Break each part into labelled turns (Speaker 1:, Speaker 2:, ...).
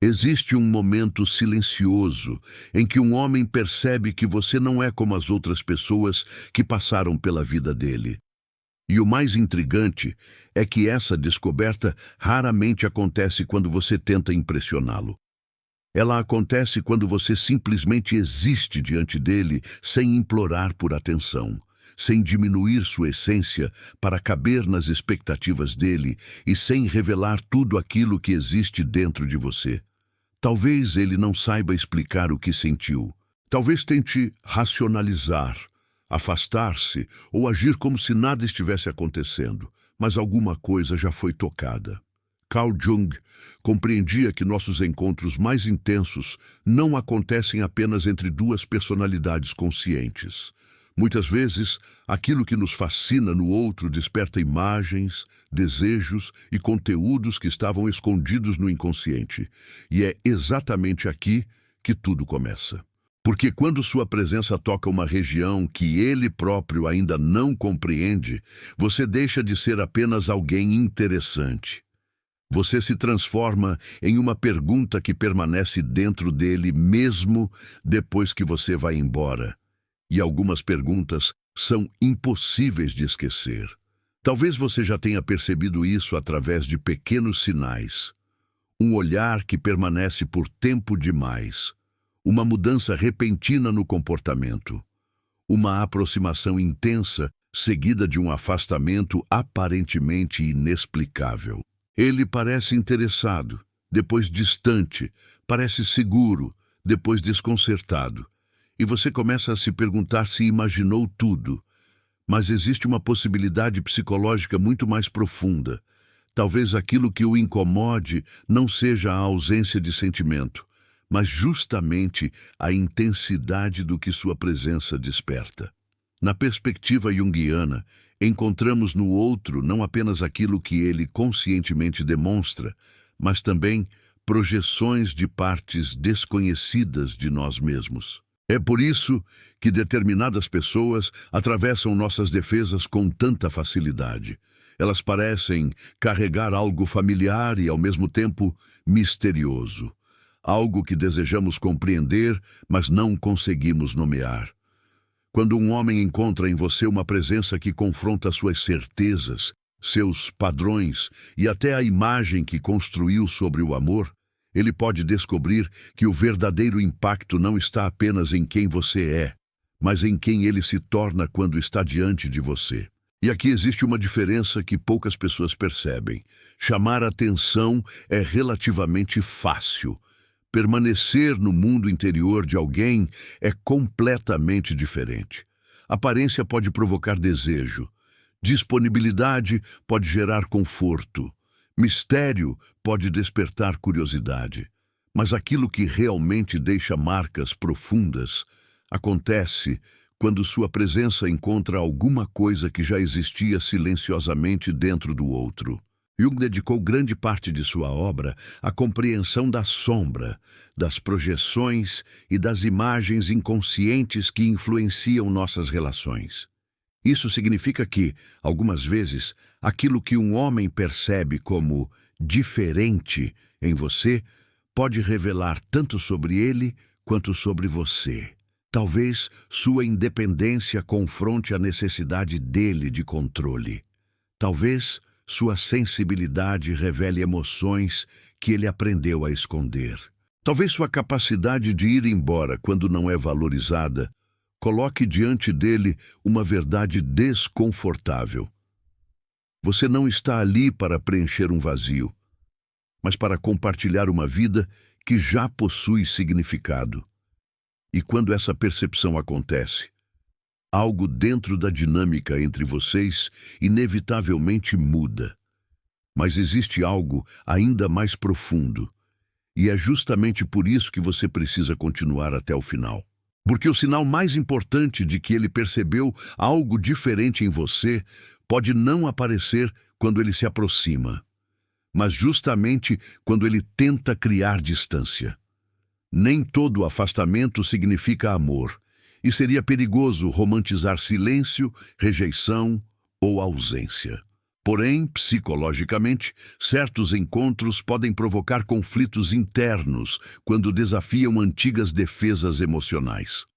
Speaker 1: Existe um momento silencioso em que um homem percebe que você não é como as outras pessoas que passaram pela vida dele. E o mais intrigante é que essa descoberta raramente acontece quando você tenta impressioná-lo. Ela acontece quando você simplesmente existe diante dele sem implorar por atenção, sem diminuir sua essência para caber nas expectativas dele e sem revelar tudo aquilo que existe dentro de você. Talvez ele não saiba explicar o que sentiu. Talvez tente racionalizar, afastar-se ou agir como se nada estivesse acontecendo, mas alguma coisa já foi tocada. Carl Jung compreendia que nossos encontros mais intensos não acontecem apenas entre duas personalidades conscientes. Muitas vezes, aquilo que nos fascina no outro desperta imagens, desejos e conteúdos que estavam escondidos no inconsciente. E é exatamente aqui que tudo começa. Porque quando sua presença toca uma região que ele próprio ainda não compreende, você deixa de ser apenas alguém interessante. Você se transforma em uma pergunta que permanece dentro dele mesmo depois que você vai embora. E algumas perguntas são impossíveis de esquecer. Talvez você já tenha percebido isso através de pequenos sinais. Um olhar que permanece por tempo demais. Uma mudança repentina no comportamento. Uma aproximação intensa seguida de um afastamento aparentemente inexplicável. Ele parece interessado, depois distante, parece seguro, depois desconcertado. E você começa a se perguntar se imaginou tudo. Mas existe uma possibilidade psicológica muito mais profunda. Talvez aquilo que o incomode não seja a ausência de sentimento, mas justamente a intensidade do que sua presença desperta. Na perspectiva junguiana, encontramos no outro não apenas aquilo que ele conscientemente demonstra, mas também projeções de partes desconhecidas de nós mesmos. É por isso que determinadas pessoas atravessam nossas defesas com tanta facilidade. Elas parecem carregar algo familiar e, ao mesmo tempo, misterioso. Algo que desejamos compreender, mas não conseguimos nomear. Quando um homem encontra em você uma presença que confronta suas certezas, seus padrões e até a imagem que construiu sobre o amor, ele pode descobrir que o verdadeiro impacto não está apenas em quem você é, mas em quem ele se torna quando está diante de você. E aqui existe uma diferença que poucas pessoas percebem. Chamar atenção é relativamente fácil. Permanecer no mundo interior de alguém é completamente diferente. Aparência pode provocar desejo. Disponibilidade pode gerar conforto. Mistério pode despertar curiosidade, mas aquilo que realmente deixa marcas profundas acontece quando sua presença encontra alguma coisa que já existia silenciosamente dentro do outro. Jung dedicou grande parte de sua obra à compreensão da sombra, das projeções e das imagens inconscientes que influenciam nossas relações. Isso significa que, algumas vezes, aquilo que um homem percebe como diferente em você pode revelar tanto sobre ele quanto sobre você. Talvez sua independência confronte a necessidade dele de controle. Talvez sua sensibilidade revele emoções que ele aprendeu a esconder. Talvez sua capacidade de ir embora quando não é valorizada coloque diante dele uma verdade desconfortável. Você não está ali para preencher um vazio, mas para compartilhar uma vida que já possui significado. E quando essa percepção acontece, algo dentro da dinâmica entre vocês inevitavelmente muda. Mas existe algo ainda mais profundo, e é justamente por isso que você precisa continuar até o final. Porque o sinal mais importante de que ele percebeu algo diferente em você pode não aparecer quando ele se aproxima, mas justamente quando ele tenta criar distância. Nem todo afastamento significa amor, e seria perigoso romantizar silêncio, rejeição ou ausência. Porém, psicologicamente, certos encontros podem provocar conflitos internos quando desafiam antigas defesas emocionais.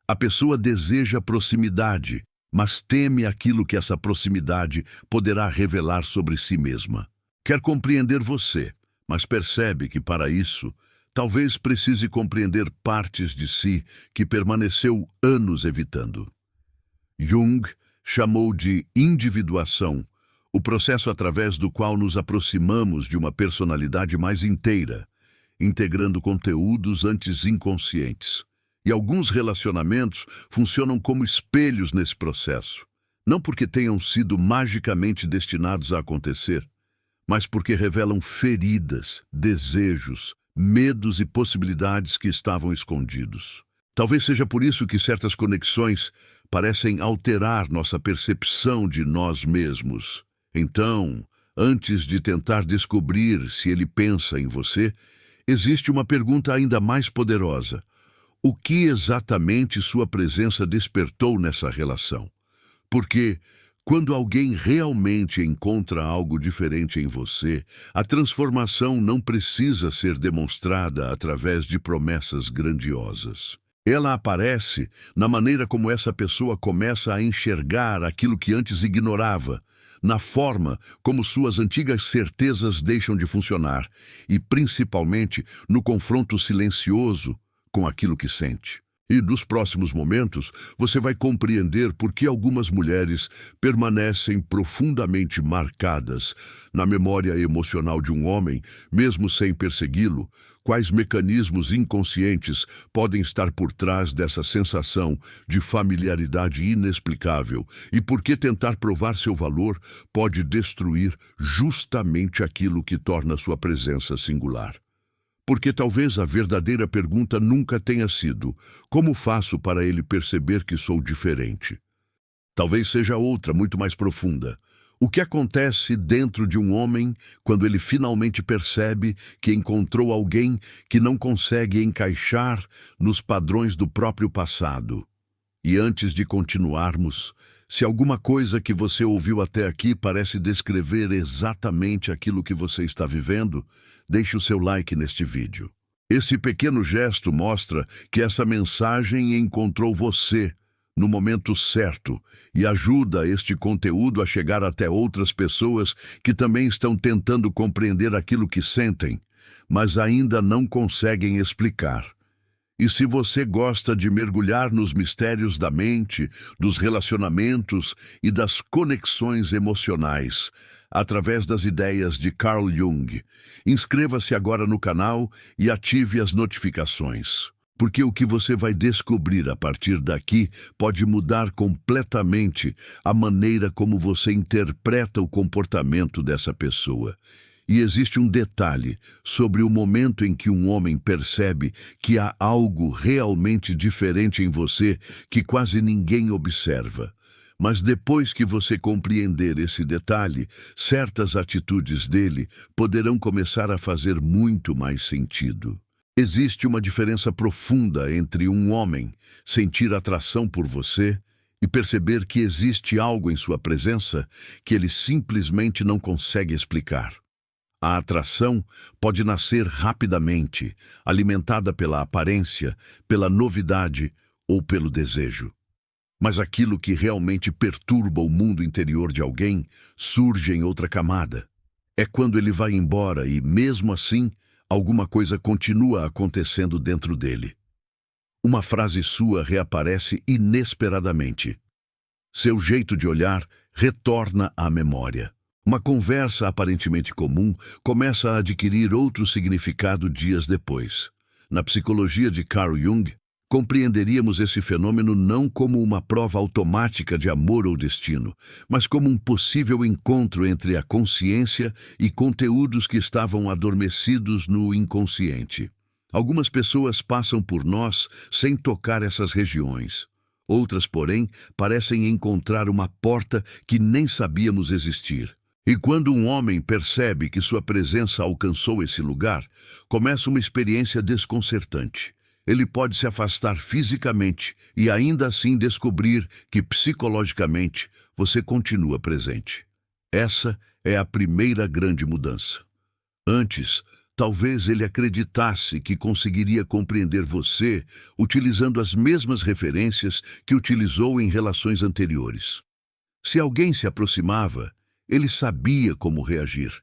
Speaker 1: A pessoa deseja proximidade, mas teme aquilo que essa proximidade poderá revelar sobre si mesma. Quer compreender você, mas percebe que para isso, talvez precise compreender partes de si que permaneceu anos evitando. Jung chamou de individuação o processo através do qual nos aproximamos de uma personalidade mais inteira, integrando conteúdos antes inconscientes. E alguns relacionamentos funcionam como espelhos nesse processo, não porque tenham sido magicamente destinados a acontecer, mas porque revelam feridas, desejos, medos e possibilidades que estavam escondidos. Talvez seja por isso que certas conexões parecem alterar nossa percepção de nós mesmos. Então, antes de tentar descobrir se ele pensa em você, existe uma pergunta ainda mais poderosa. O que exatamente sua presença despertou nessa relação? Porque, quando alguém realmente encontra algo diferente em você, a transformação não precisa ser demonstrada através de promessas grandiosas. Ela aparece na maneira como essa pessoa começa a enxergar aquilo que antes ignorava, na forma como suas antigas certezas deixam de funcionar e, principalmente, no confronto silencioso com aquilo que sente. E nos próximos momentos, você vai compreender por que algumas mulheres permanecem profundamente marcadas na memória emocional de um homem, mesmo sem persegui-lo, quais mecanismos inconscientes podem estar por trás dessa sensação de familiaridade inexplicável e por que tentar provar seu valor pode destruir justamente aquilo que torna sua presença singular. Porque talvez a verdadeira pergunta nunca tenha sido: como faço para ele perceber que sou diferente? Talvez seja outra, muito mais profunda. O que acontece dentro de um homem quando ele finalmente percebe que encontrou alguém que não consegue encaixar nos padrões do próprio passado? E antes de continuarmos, se alguma coisa que você ouviu até aqui parece descrever exatamente aquilo que você está vivendo, deixe o seu like neste vídeo. Esse pequeno gesto mostra que essa mensagem encontrou você no momento certo e ajuda este conteúdo a chegar até outras pessoas que também estão tentando compreender aquilo que sentem, mas ainda não conseguem explicar. E se você gosta de mergulhar nos mistérios da mente, dos relacionamentos e das conexões emocionais, através das ideias de Carl Jung, inscreva-se agora no canal e ative as notificações. Porque o que você vai descobrir a partir daqui pode mudar completamente a maneira como você interpreta o comportamento dessa pessoa. E existe um detalhe sobre o momento em que um homem percebe que há algo realmente diferente em você que quase ninguém observa. Mas depois que você compreender esse detalhe, certas atitudes dele poderão começar a fazer muito mais sentido. Existe uma diferença profunda entre um homem sentir atração por você e perceber que existe algo em sua presença que ele simplesmente não consegue explicar. A atração pode nascer rapidamente, alimentada pela aparência, pela novidade ou pelo desejo. Mas aquilo que realmente perturba o mundo interior de alguém surge em outra camada. É quando ele vai embora e, mesmo assim, alguma coisa continua acontecendo dentro dele. Uma frase sua reaparece inesperadamente. Seu jeito de olhar retorna à memória. Uma conversa aparentemente comum começa a adquirir outro significado dias depois. Na psicologia de Carl Jung, compreenderíamos esse fenômeno não como uma prova automática de amor ou destino, mas como um possível encontro entre a consciência e conteúdos que estavam adormecidos no inconsciente. Algumas pessoas passam por nós sem tocar essas regiões. Outras, porém, parecem encontrar uma porta que nem sabíamos existir. E quando um homem percebe que sua presença alcançou esse lugar, começa uma experiência desconcertante. Ele pode se afastar fisicamente e ainda assim descobrir que psicologicamente você continua presente. Essa é a primeira grande mudança. Antes, talvez ele acreditasse que conseguiria compreender você utilizando as mesmas referências que utilizou em relações anteriores. Se alguém se aproximava, ele sabia como reagir.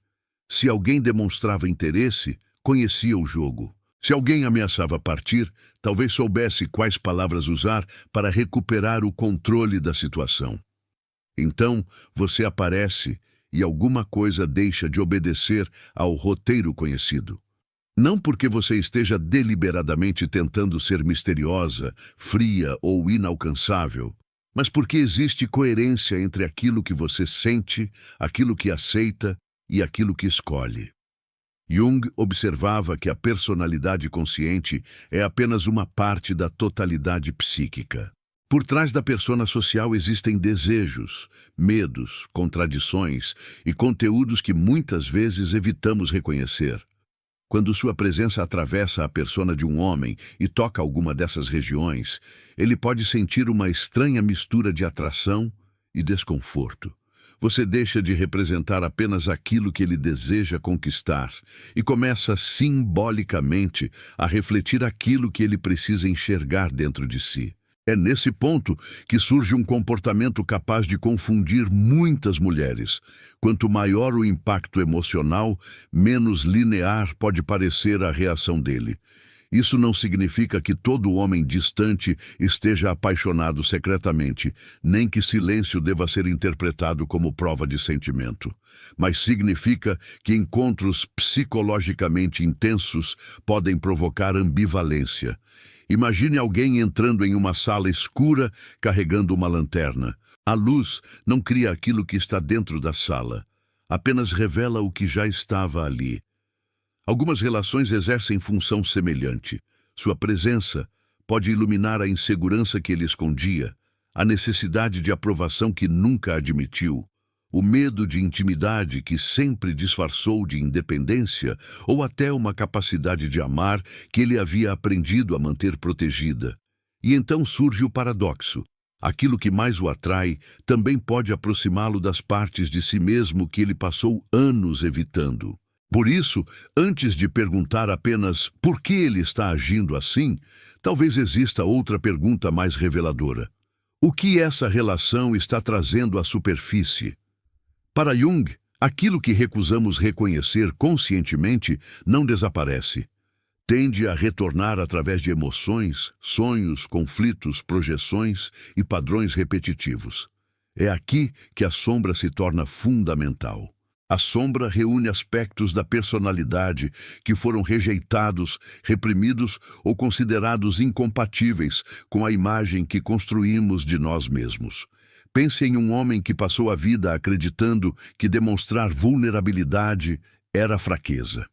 Speaker 1: Se alguém demonstrava interesse, conhecia o jogo. Se alguém ameaçava partir, talvez soubesse quais palavras usar para recuperar o controle da situação. Então, você aparece e alguma coisa deixa de obedecer ao roteiro conhecido. Não porque você esteja deliberadamente tentando ser misteriosa, fria ou inalcançável, mas porque existe coerência entre aquilo que você sente, aquilo que aceita e aquilo que escolhe. Jung observava que a personalidade consciente é apenas uma parte da totalidade psíquica. Por trás da persona social existem desejos, medos, contradições e conteúdos que muitas vezes evitamos reconhecer. Quando sua presença atravessa a persona de um homem e toca alguma dessas regiões, ele pode sentir uma estranha mistura de atração e desconforto. Você deixa de representar apenas aquilo que ele deseja conquistar e começa simbolicamente a refletir aquilo que ele precisa enxergar dentro de si. É nesse ponto que surge um comportamento capaz de confundir muitas mulheres. Quanto maior o impacto emocional, menos linear pode parecer a reação dele. Isso não significa que todo homem distante esteja apaixonado secretamente, nem que silêncio deva ser interpretado como prova de sentimento. Mas significa que encontros psicologicamente intensos podem provocar ambivalência. Imagine alguém entrando em uma sala escura carregando uma lanterna. A luz não cria aquilo que está dentro da sala, apenas revela o que já estava ali. Algumas relações exercem função semelhante. Sua presença pode iluminar a insegurança que ele escondia, a necessidade de aprovação que nunca admitiu, o medo de intimidade que sempre disfarçou de independência ou até uma capacidade de amar que ele havia aprendido a manter protegida. E então surge o paradoxo. Aquilo que mais o atrai também pode aproximá-lo das partes de si mesmo que ele passou anos evitando. Por isso, antes de perguntar apenas por que ele está agindo assim, talvez exista outra pergunta mais reveladora. O que essa relação está trazendo à superfície? Para Jung, aquilo que recusamos reconhecer conscientemente não desaparece. Tende a retornar através de emoções, sonhos, conflitos, projeções e padrões repetitivos. É aqui que a sombra se torna fundamental. A sombra reúne aspectos da personalidade que foram rejeitados, reprimidos ou considerados incompatíveis com a imagem que construímos de nós mesmos. Pense em um homem que passou a vida acreditando que demonstrar vulnerabilidade era fraqueza.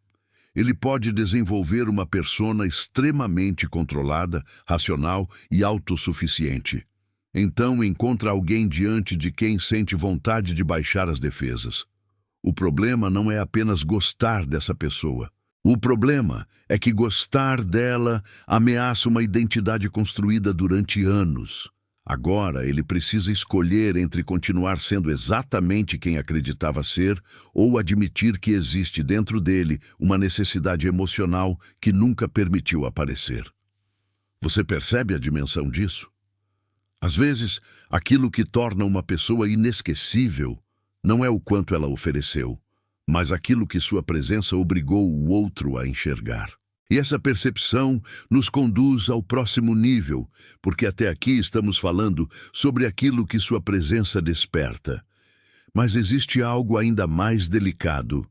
Speaker 1: Ele pode desenvolver uma persona extremamente controlada, racional e autossuficiente. Então encontra alguém diante de quem sente vontade de baixar as defesas. O problema não é apenas gostar dessa pessoa. O problema é que gostar dela ameaça uma identidade construída durante anos. Agora ele precisa escolher entre continuar sendo exatamente quem acreditava ser ou admitir que existe dentro dele uma necessidade emocional que nunca permitiu aparecer. Você percebe a dimensão disso? Às vezes, aquilo que torna uma pessoa inesquecível não é o quanto ela ofereceu, mas aquilo que sua presença obrigou o outro a enxergar. E essa percepção nos conduz ao próximo nível, porque até aqui estamos falando sobre aquilo que sua presença desperta. Mas existe algo ainda mais delicado,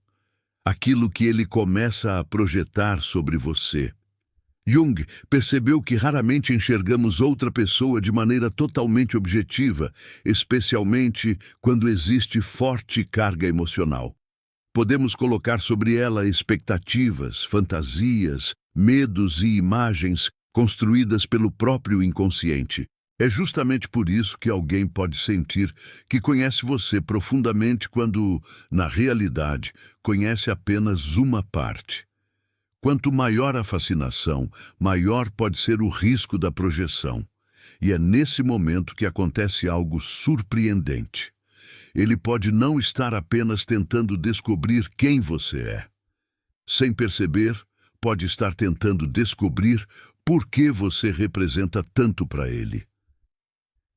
Speaker 1: aquilo que ele começa a projetar sobre você. Jung percebeu que raramente enxergamos outra pessoa de maneira totalmente objetiva, especialmente quando existe forte carga emocional. Podemos colocar sobre ela expectativas, fantasias, medos e imagens construídas pelo próprio inconsciente. É justamente por isso que alguém pode sentir que conhece você profundamente quando, na realidade, conhece apenas uma parte. Quanto maior a fascinação, maior pode ser o risco da projeção. E é nesse momento que acontece algo surpreendente. ele pode não estar apenas tentando descobrir quem você é. Sem perceber, pode estar tentando descobrir por que você representa tanto para ele.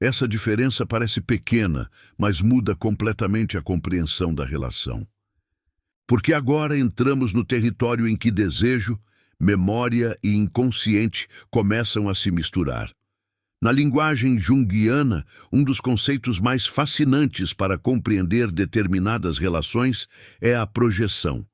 Speaker 1: Essa diferença parece pequena, mas muda completamente a compreensão da relação. Porque agora entramos no território em que desejo, memória e inconsciente começam a se misturar. Na linguagem junguiana, um dos conceitos mais fascinantes para compreender determinadas relações é a projeção.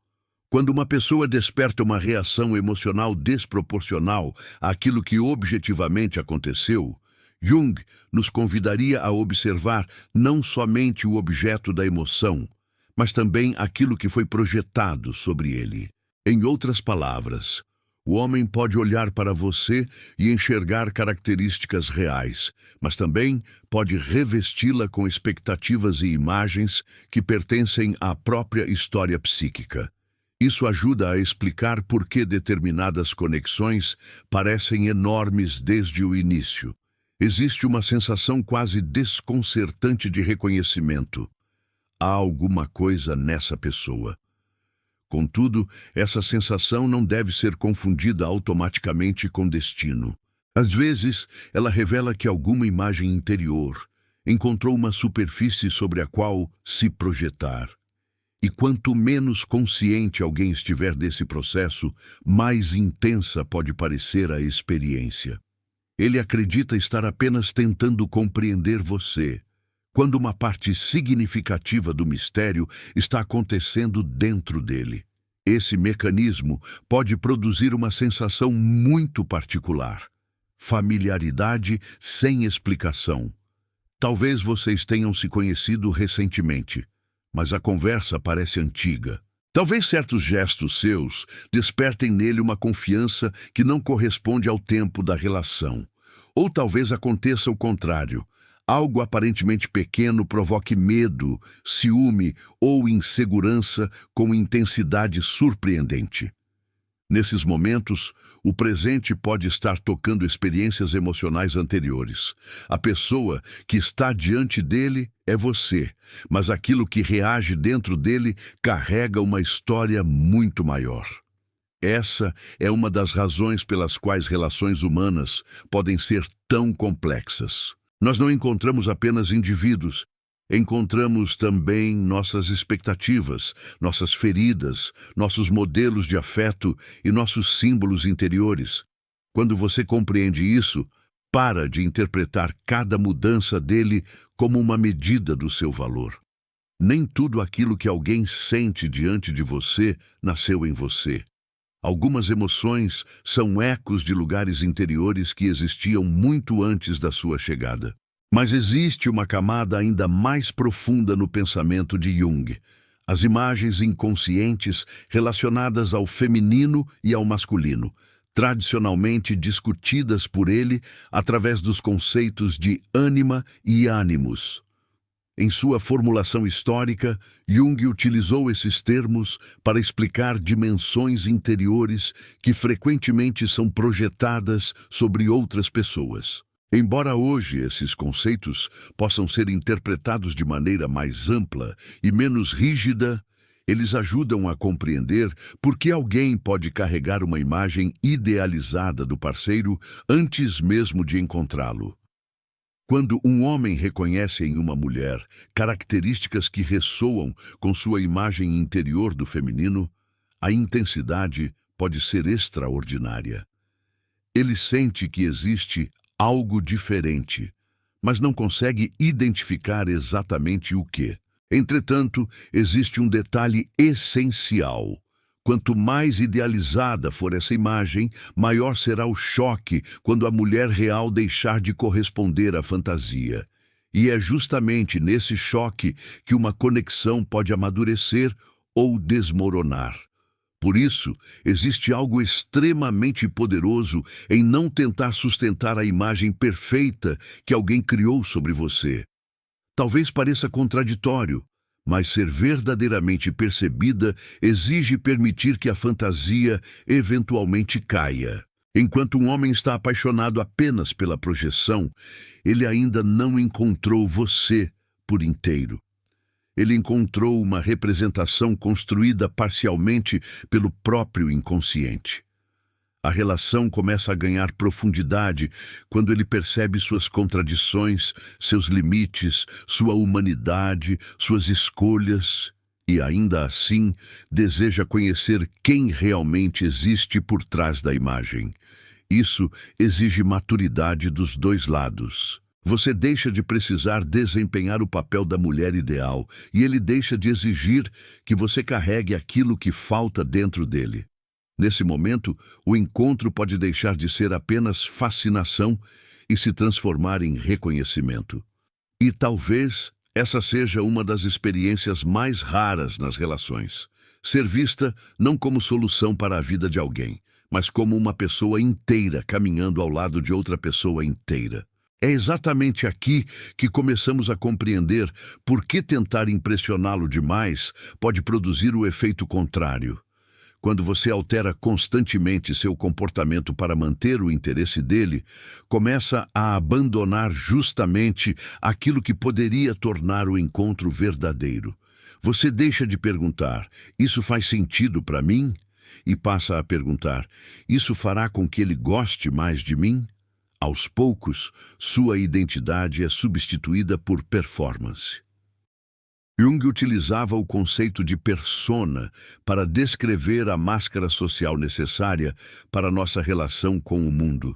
Speaker 1: Quando uma pessoa desperta uma reação emocional desproporcional àquilo que objetivamente aconteceu, Jung nos convidaria a observar não somente o objeto da emoção, mas também aquilo que foi projetado sobre ele. Em outras palavras, o homem pode olhar para você e enxergar características reais, mas também pode revesti-la com expectativas e imagens que pertencem à própria história psíquica. Isso ajuda a explicar por que determinadas conexões parecem enormes desde o início. Existe uma sensação quase desconcertante de reconhecimento. Há alguma coisa nessa pessoa. Contudo, essa sensação não deve ser confundida automaticamente com destino. Às vezes, ela revela que alguma imagem interior encontrou uma superfície sobre a qual se projetar. E quanto menos consciente alguém estiver desse processo, mais intensa pode parecer a experiência. Ele acredita estar apenas tentando compreender você, quando uma parte significativa do mistério está acontecendo dentro dele. Esse mecanismo pode produzir uma sensação muito particular: familiaridade sem explicação. Talvez vocês tenham se conhecido recentemente, mas a conversa parece antiga. Talvez certos gestos seus despertem nele uma confiança que não corresponde ao tempo da relação. Ou talvez aconteça o contrário. Algo aparentemente pequeno provoque medo, ciúme ou insegurança com intensidade surpreendente. Nesses momentos, o presente pode estar tocando experiências emocionais anteriores. A pessoa que está diante dele é você, mas aquilo que reage dentro dele carrega uma história muito maior. Essa é uma das razões pelas quais relações humanas podem ser tão complexas. Nós não encontramos apenas indivíduos, encontramos também nossas expectativas, nossas feridas, nossos modelos de afeto e nossos símbolos interiores. Quando você compreende isso, para de interpretar cada mudança dele como uma medida do seu valor. Nem tudo aquilo que alguém sente diante de você nasceu em você. Algumas emoções são ecos de lugares interiores que existiam muito antes da sua chegada. Mas existe uma camada ainda mais profunda no pensamento de Jung: as imagens inconscientes relacionadas ao feminino e ao masculino, tradicionalmente discutidas por ele através dos conceitos de ânima e ânimos. Em sua formulação histórica, Jung utilizou esses termos para explicar dimensões interiores que frequentemente são projetadas sobre outras pessoas. Embora hoje esses conceitos possam ser interpretados de maneira mais ampla e menos rígida, eles ajudam a compreender por que alguém pode carregar uma imagem idealizada do parceiro antes mesmo de encontrá-lo. Quando um homem reconhece em uma mulher características que ressoam com sua imagem interior do feminino, a intensidade pode ser extraordinária. Ele sente que existe algo diferente, mas não consegue identificar exatamente o que. Entretanto, existe um detalhe essencial. Quanto mais idealizada for essa imagem, maior será o choque quando a mulher real deixar de corresponder à fantasia. E é justamente nesse choque que uma conexão pode amadurecer ou desmoronar. Por isso, existe algo extremamente poderoso em não tentar sustentar a imagem perfeita que alguém criou sobre você. Talvez pareça contraditório, mas ser verdadeiramente percebida exige permitir que a fantasia eventualmente caia. Enquanto um homem está apaixonado apenas pela projeção, ele ainda não encontrou você por inteiro. Ele encontrou uma representação construída parcialmente pelo próprio inconsciente. A relação começa a ganhar profundidade quando ele percebe suas contradições, seus limites, sua humanidade, suas escolhas e, ainda assim, deseja conhecer quem realmente existe por trás da imagem. Isso exige maturidade dos dois lados. Você deixa de precisar desempenhar o papel da mulher ideal e ele deixa de exigir que você carregue aquilo que falta dentro dele. Nesse momento, o encontro pode deixar de ser apenas fascinação e se transformar em reconhecimento. E talvez essa seja uma das experiências mais raras nas relações. Ser vista não como solução para a vida de alguém, mas como uma pessoa inteira caminhando ao lado de outra pessoa inteira. É exatamente aqui que começamos a compreender por que tentar impressioná-lo demais pode produzir o efeito contrário. Quando você altera constantemente seu comportamento para manter o interesse dele, começa a abandonar justamente aquilo que poderia tornar o encontro verdadeiro. Você deixa de perguntar, isso faz sentido para mim? E passa a perguntar, isso fará com que ele goste mais de mim? Aos poucos, sua identidade é substituída por performance. Jung utilizava o conceito de persona para descrever a máscara social necessária para nossa relação com o mundo.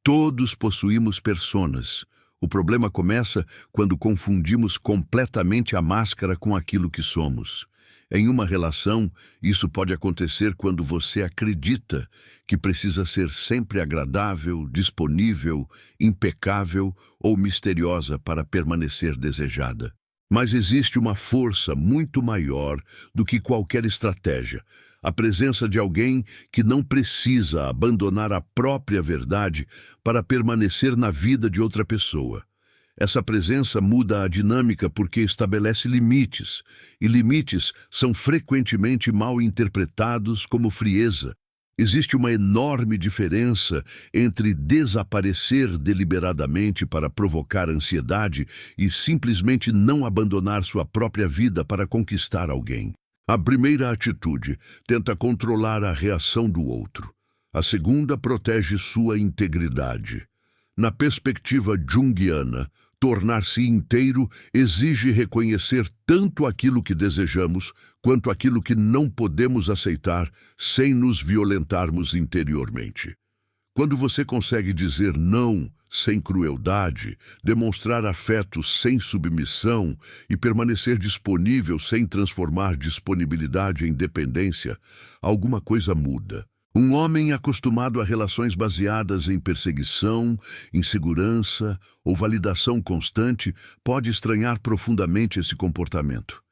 Speaker 1: Todos possuímos personas. O problema começa quando confundimos completamente a máscara com aquilo que somos. Em uma relação, isso pode acontecer quando você acredita que precisa ser sempre agradável, disponível, impecável ou misteriosa para permanecer desejada. Mas existe uma força muito maior do que qualquer estratégia. A presença de alguém que não precisa abandonar a própria verdade para permanecer na vida de outra pessoa. Essa presença muda a dinâmica porque estabelece limites, e limites são frequentemente mal interpretados como frieza. Existe uma enorme diferença entre desaparecer deliberadamente para provocar ansiedade e simplesmente não abandonar sua própria vida para conquistar alguém. A primeira atitude tenta controlar a reação do outro. A segunda protege sua integridade. Na perspectiva junguiana, tornar-se inteiro exige reconhecer tanto aquilo que desejamos quanto aquilo que não podemos aceitar sem nos violentarmos interiormente. Quando você consegue dizer não sem crueldade, demonstrar afeto sem submissão e permanecer disponível sem transformar disponibilidade em dependência, alguma coisa muda. Um homem acostumado a relações baseadas em perseguição, insegurança ou validação constante pode estranhar profundamente esse comportamento.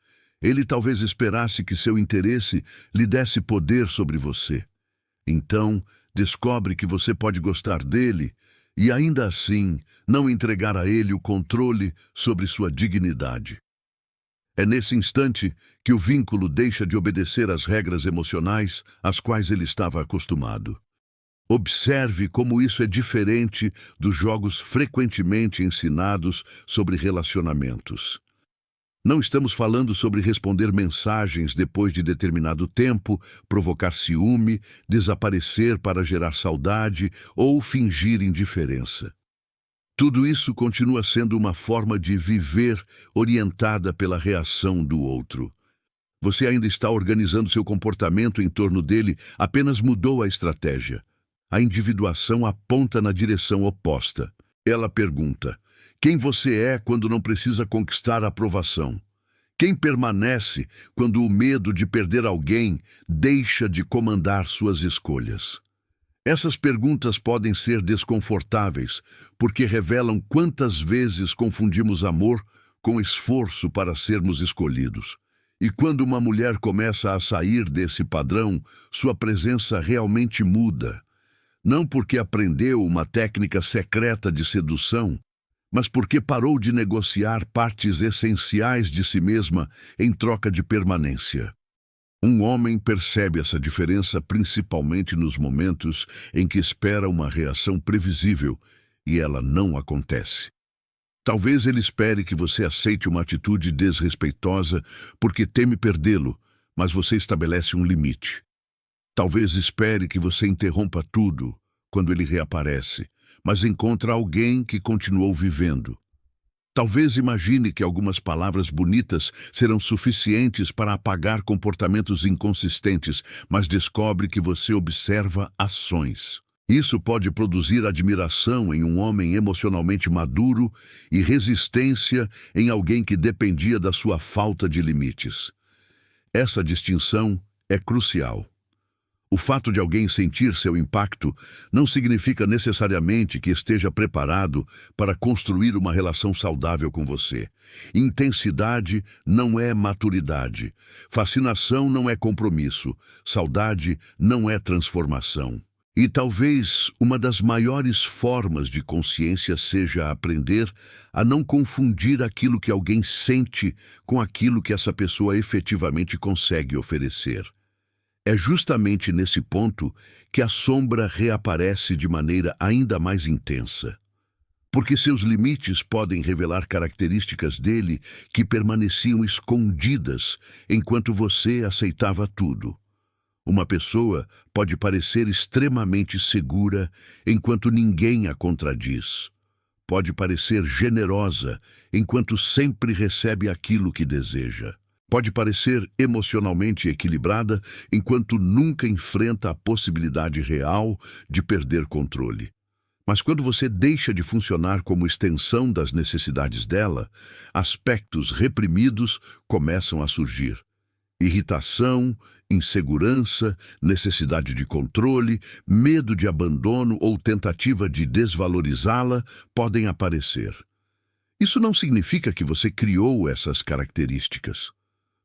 Speaker 1: Ele talvez esperasse que seu interesse lhe desse poder sobre você. Então, descobre que você pode gostar dele e, ainda assim, não entregar a ele o controle sobre sua dignidade. É nesse instante que o vínculo deixa de obedecer às regras emocionais às quais ele estava acostumado. Observe como isso é diferente dos jogos frequentemente ensinados sobre relacionamentos. Não estamos falando sobre responder mensagens depois de determinado tempo, provocar ciúme, desaparecer para gerar saudade ou fingir indiferença. Tudo isso continua sendo uma forma de viver orientada pela reação do outro. Você ainda está organizando seu comportamento em torno dele, apenas mudou a estratégia. A individuação aponta na direção oposta. Ela pergunta: quem você é quando não precisa conquistar a aprovação? Quem permanece quando o medo de perder alguém deixa de comandar suas escolhas? Essas perguntas podem ser desconfortáveis, porque revelam quantas vezes confundimos amor com esforço para sermos escolhidos. E quando uma mulher começa a sair desse padrão, sua presença realmente muda. Não porque aprendeu uma técnica secreta de sedução, mas porque parou de negociar partes essenciais de si mesma em troca de permanência. Um homem percebe essa diferença principalmente nos momentos em que espera uma reação previsível e ela não acontece. Talvez ele espere que você aceite uma atitude desrespeitosa porque teme perdê-lo, mas você estabelece um limite. Talvez espere que você interrompa tudo quando ele reaparece, mas encontra alguém que continuou vivendo. Talvez imagine que algumas palavras bonitas serão suficientes para apagar comportamentos inconsistentes, mas descobre que você observa ações. Isso pode produzir admiração em um homem emocionalmente maduro e resistência em alguém que dependia da sua falta de limites. Essa distinção é crucial. O fato de alguém sentir seu impacto não significa necessariamente que esteja preparado para construir uma relação saudável com você. Intensidade não é maturidade. Fascinação não é compromisso. Saudade não é transformação. E talvez uma das maiores formas de consciência seja aprender a não confundir aquilo que alguém sente com aquilo que essa pessoa efetivamente consegue oferecer. É justamente nesse ponto que a sombra reaparece de maneira ainda mais intensa. Porque seus limites podem revelar características dele que permaneciam escondidas enquanto você aceitava tudo. Uma pessoa pode parecer extremamente segura enquanto ninguém a contradiz. Pode parecer generosa enquanto sempre recebe aquilo que deseja. Pode parecer emocionalmente equilibrada enquanto nunca enfrenta a possibilidade real de perder controle. Mas quando você deixa de funcionar como extensão das necessidades dela, aspectos reprimidos começam a surgir. Irritação, insegurança, necessidade de controle, medo de abandono ou tentativa de desvalorizá-la podem aparecer. Isso não significa que você criou essas características.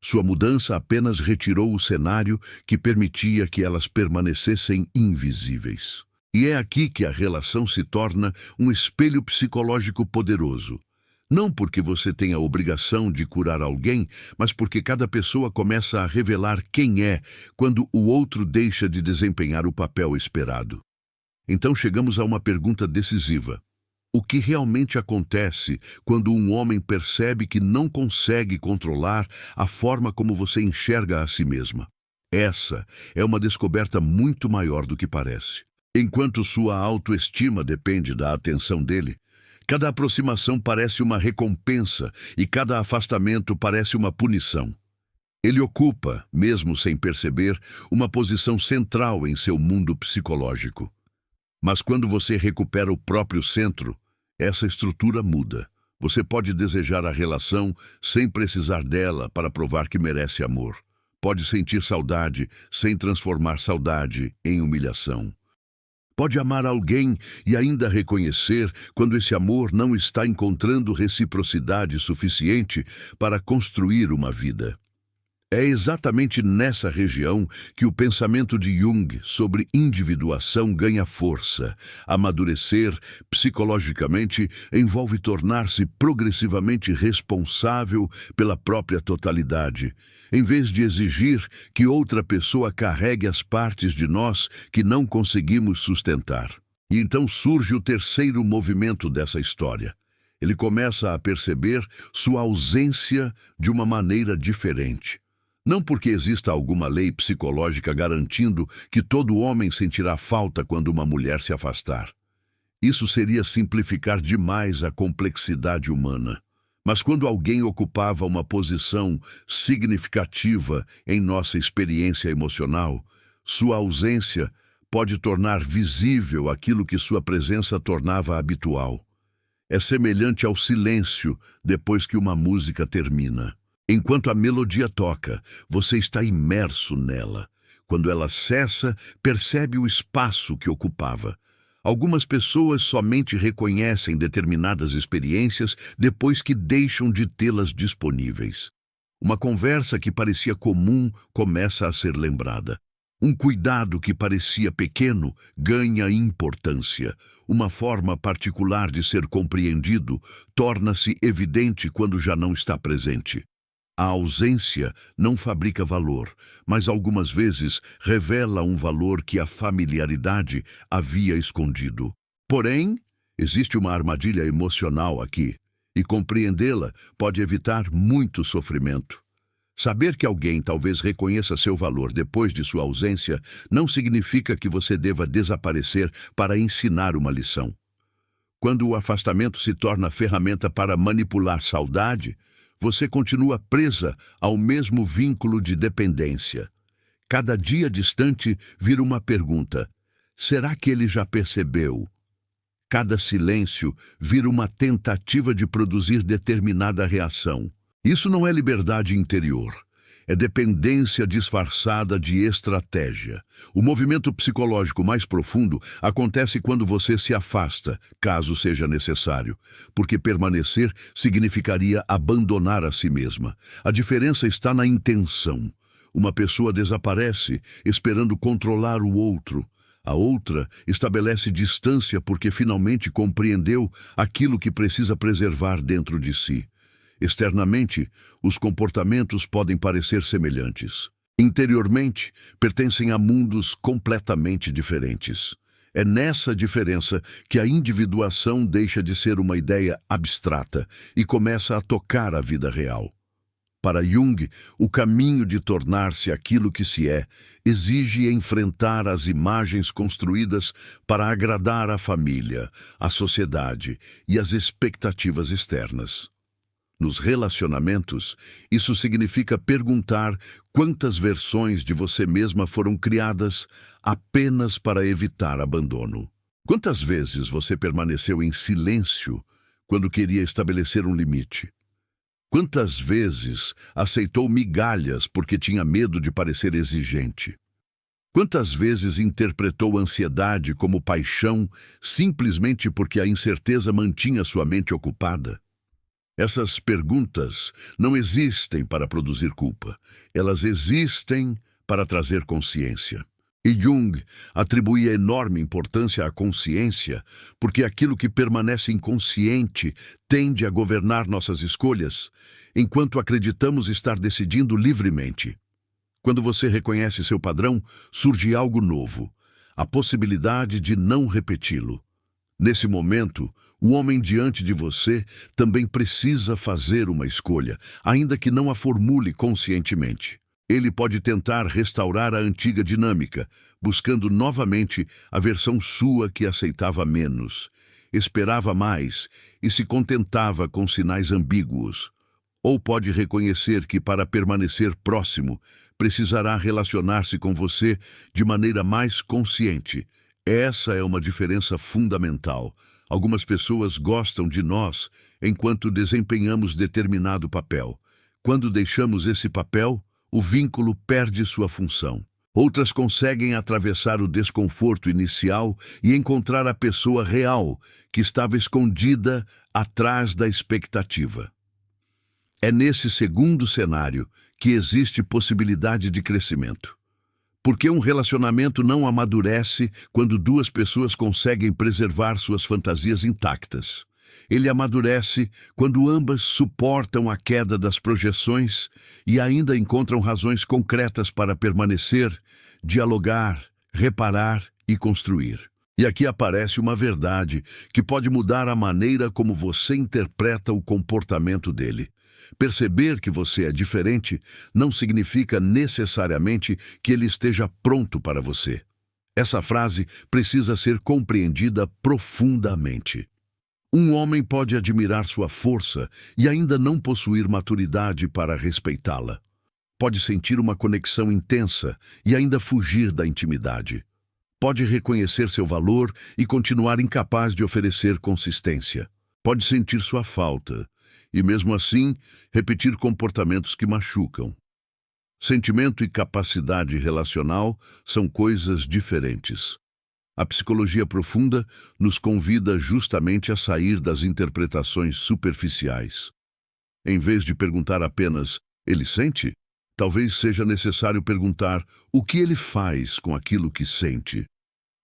Speaker 1: Sua mudança apenas retirou o cenário que permitia que elas permanecessem invisíveis. E é aqui que a relação se torna um espelho psicológico poderoso. Não porque você tem a obrigação de curar alguém, mas porque cada pessoa começa a revelar quem é quando o outro deixa de desempenhar o papel esperado. Então chegamos a uma pergunta decisiva. O que realmente acontece quando um homem percebe que não consegue controlar a forma como você enxerga a si mesma? Essa é uma descoberta muito maior do que parece. Enquanto sua autoestima depende da atenção dele, cada aproximação parece uma recompensa e cada afastamento parece uma punição. Ele ocupa, mesmo sem perceber, uma posição central em seu mundo psicológico. Mas quando você recupera o próprio centro, essa estrutura muda. Você pode desejar a relação sem precisar dela para provar que merece amor. Pode sentir saudade sem transformar saudade em humilhação. Pode amar alguém e ainda reconhecer quando esse amor não está encontrando reciprocidade suficiente para construir uma vida. É exatamente nessa região que o pensamento de Jung sobre individuação ganha força. Amadurecer, psicologicamente, envolve tornar-se progressivamente responsável pela própria totalidade, em vez de exigir que outra pessoa carregue as partes de nós que não conseguimos sustentar. E então surge o terceiro movimento dessa história. Ele começa a perceber sua ausência de uma maneira diferente. Não porque exista alguma lei psicológica garantindo que todo homem sentirá falta quando uma mulher se afastar. Isso seria simplificar demais a complexidade humana. Mas quando alguém ocupava uma posição significativa em nossa experiência emocional, sua ausência pode tornar visível aquilo que sua presença tornava habitual. É semelhante ao silêncio depois que uma música termina. Enquanto a melodia toca, você está imerso nela. Quando ela cessa, percebe o espaço que ocupava. Algumas pessoas somente reconhecem determinadas experiências depois que deixam de tê-las disponíveis. Uma conversa que parecia comum começa a ser lembrada. Um cuidado que parecia pequeno ganha importância. Uma forma particular de ser compreendido torna-se evidente quando já não está presente. A ausência não fabrica valor, mas algumas vezes revela um valor que a familiaridade havia escondido. Porém, existe uma armadilha emocional aqui. E compreendê-la pode evitar muito sofrimento. Saber que alguém talvez reconheça seu valor depois de sua ausência não significa que você deva desaparecer para ensinar uma lição. Quando o afastamento se torna ferramenta para manipular saudade, você continua presa ao mesmo vínculo de dependência. Cada dia distante vira uma pergunta: será que ele já percebeu? Cada silêncio vira uma tentativa de produzir determinada reação. Isso não é liberdade interior. É dependência disfarçada de estratégia. O movimento psicológico mais profundo acontece quando você se afasta, caso seja necessário, porque permanecer significaria abandonar a si mesma. A diferença está na intenção. Uma pessoa desaparece esperando controlar o outro. A outra estabelece distância porque finalmente compreendeu aquilo que precisa preservar dentro de si. Externamente, os comportamentos podem parecer semelhantes. Interiormente, pertencem a mundos completamente diferentes. É nessa diferença que a individuação deixa de ser uma ideia abstrata e começa a tocar a vida real. Para Jung, o caminho de tornar-se aquilo que se é exige enfrentar as imagens construídas para agradar a família, a sociedade e as expectativas externas. Nos relacionamentos, isso significa perguntar quantas versões de você mesma foram criadas apenas para evitar abandono. Quantas vezes você permaneceu em silêncio quando queria estabelecer um limite? Quantas vezes aceitou migalhas porque tinha medo de parecer exigente? Quantas vezes interpretou ansiedade como paixão simplesmente porque a incerteza mantinha sua mente ocupada? Essas perguntas não existem para produzir culpa. Elas existem para trazer consciência. E Jung atribuía enorme importância à consciência, porque aquilo que permanece inconsciente tende a governar nossas escolhas, enquanto acreditamos estar decidindo livremente. Quando você reconhece seu padrão, surge algo novo, a possibilidade de não repeti-lo. Nesse momento, o homem diante de você também precisa fazer uma escolha, ainda que não a formule conscientemente. Ele pode tentar restaurar a antiga dinâmica, buscando novamente a versão sua que aceitava menos, esperava mais e se contentava com sinais ambíguos. Ou pode reconhecer que, para permanecer próximo, precisará relacionar-se com você de maneira mais consciente. Essa é uma diferença fundamental. Algumas pessoas gostam de nós enquanto desempenhamos determinado papel. Quando deixamos esse papel, o vínculo perde sua função. Outras conseguem atravessar o desconforto inicial e encontrar a pessoa real que estava escondida atrás da expectativa. É nesse segundo cenário que existe possibilidade de crescimento. Porque um relacionamento não amadurece quando duas pessoas conseguem preservar suas fantasias intactas. Ele amadurece quando ambas suportam a queda das projeções e ainda encontram razões concretas para permanecer, dialogar, reparar e construir. E aqui aparece uma verdade que pode mudar a maneira como você interpreta o comportamento dele. Perceber que você é diferente não significa necessariamente que ele esteja pronto para você. Essa frase precisa ser compreendida profundamente. Um homem pode admirar sua força e ainda não possuir maturidade para respeitá-la. Pode sentir uma conexão intensa e ainda fugir da intimidade. Pode reconhecer seu valor e continuar incapaz de oferecer consistência. Pode sentir sua falta e, mesmo assim, repetir comportamentos que machucam. Sentimento e capacidade relacional são coisas diferentes. A psicologia profunda nos convida justamente a sair das interpretações superficiais. Em vez de perguntar apenas, ele sente? Talvez seja necessário perguntar o que ele faz com aquilo que sente.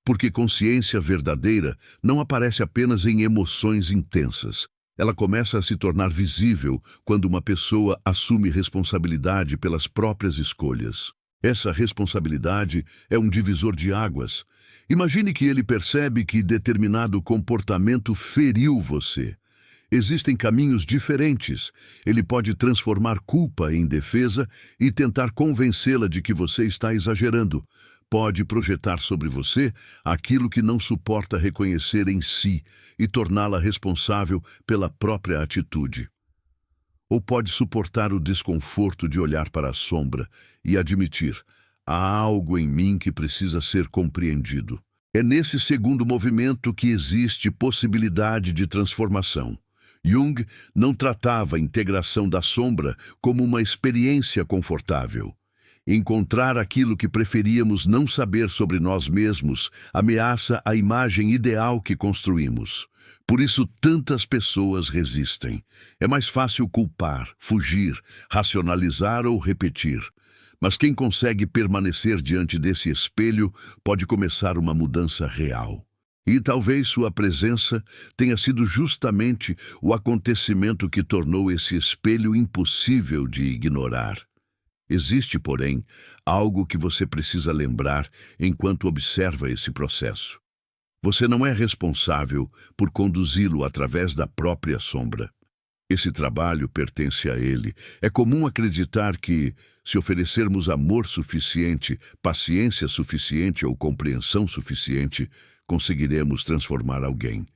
Speaker 1: Porque consciência verdadeira não aparece apenas em emoções intensas. Ela começa a se tornar visível quando uma pessoa assume responsabilidade pelas próprias escolhas. Essa responsabilidade é um divisor de águas. Imagine que ele percebe que determinado comportamento feriu você. Existem caminhos diferentes. Ele pode transformar culpa em defesa e tentar convencê-la de que você está exagerando. Pode projetar sobre você aquilo que não suporta reconhecer em si e torná-la responsável pela própria atitude. Ou pode suportar o desconforto de olhar para a sombra e admitir: há algo em mim que precisa ser compreendido. É nesse segundo movimento que existe possibilidade de transformação. Jung não tratava a integração da sombra como uma experiência confortável. Encontrar aquilo que preferíamos não saber sobre nós mesmos ameaça a imagem ideal que construímos. Por isso, tantas pessoas resistem. É mais fácil culpar, fugir, racionalizar ou repetir. Mas quem consegue permanecer diante desse espelho pode começar uma mudança real. E talvez sua presença tenha sido justamente o acontecimento que tornou esse espelho impossível de ignorar. Existe, porém, algo que você precisa lembrar enquanto observa esse processo. Você não é responsável por conduzi-lo através da própria sombra. Esse trabalho pertence a ele. É comum acreditar que, se oferecermos amor suficiente, paciência suficiente ou compreensão suficiente, conseguiremos transformar alguém.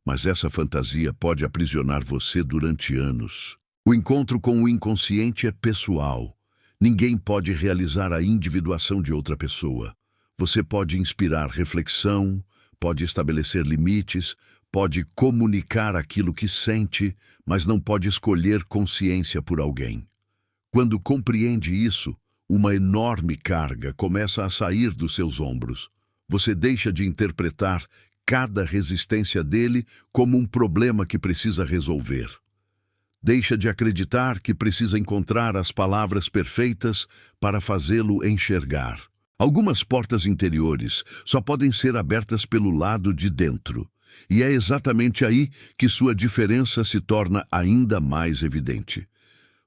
Speaker 1: Mas essa fantasia pode aprisionar você durante anos. O encontro com o inconsciente é pessoal. Ninguém pode realizar a individuação de outra pessoa. Você pode inspirar reflexão, pode estabelecer limites, pode comunicar aquilo que sente, mas não pode escolher consciência por alguém. Quando compreende isso, uma enorme carga começa a sair dos seus ombros. Você deixa de interpretar cada resistência dele como um problema que precisa resolver. Deixa de acreditar que precisa encontrar as palavras perfeitas para fazê-lo enxergar. Algumas portas interiores só podem ser abertas pelo lado de dentro. E é exatamente aí que sua diferença se torna ainda mais evidente.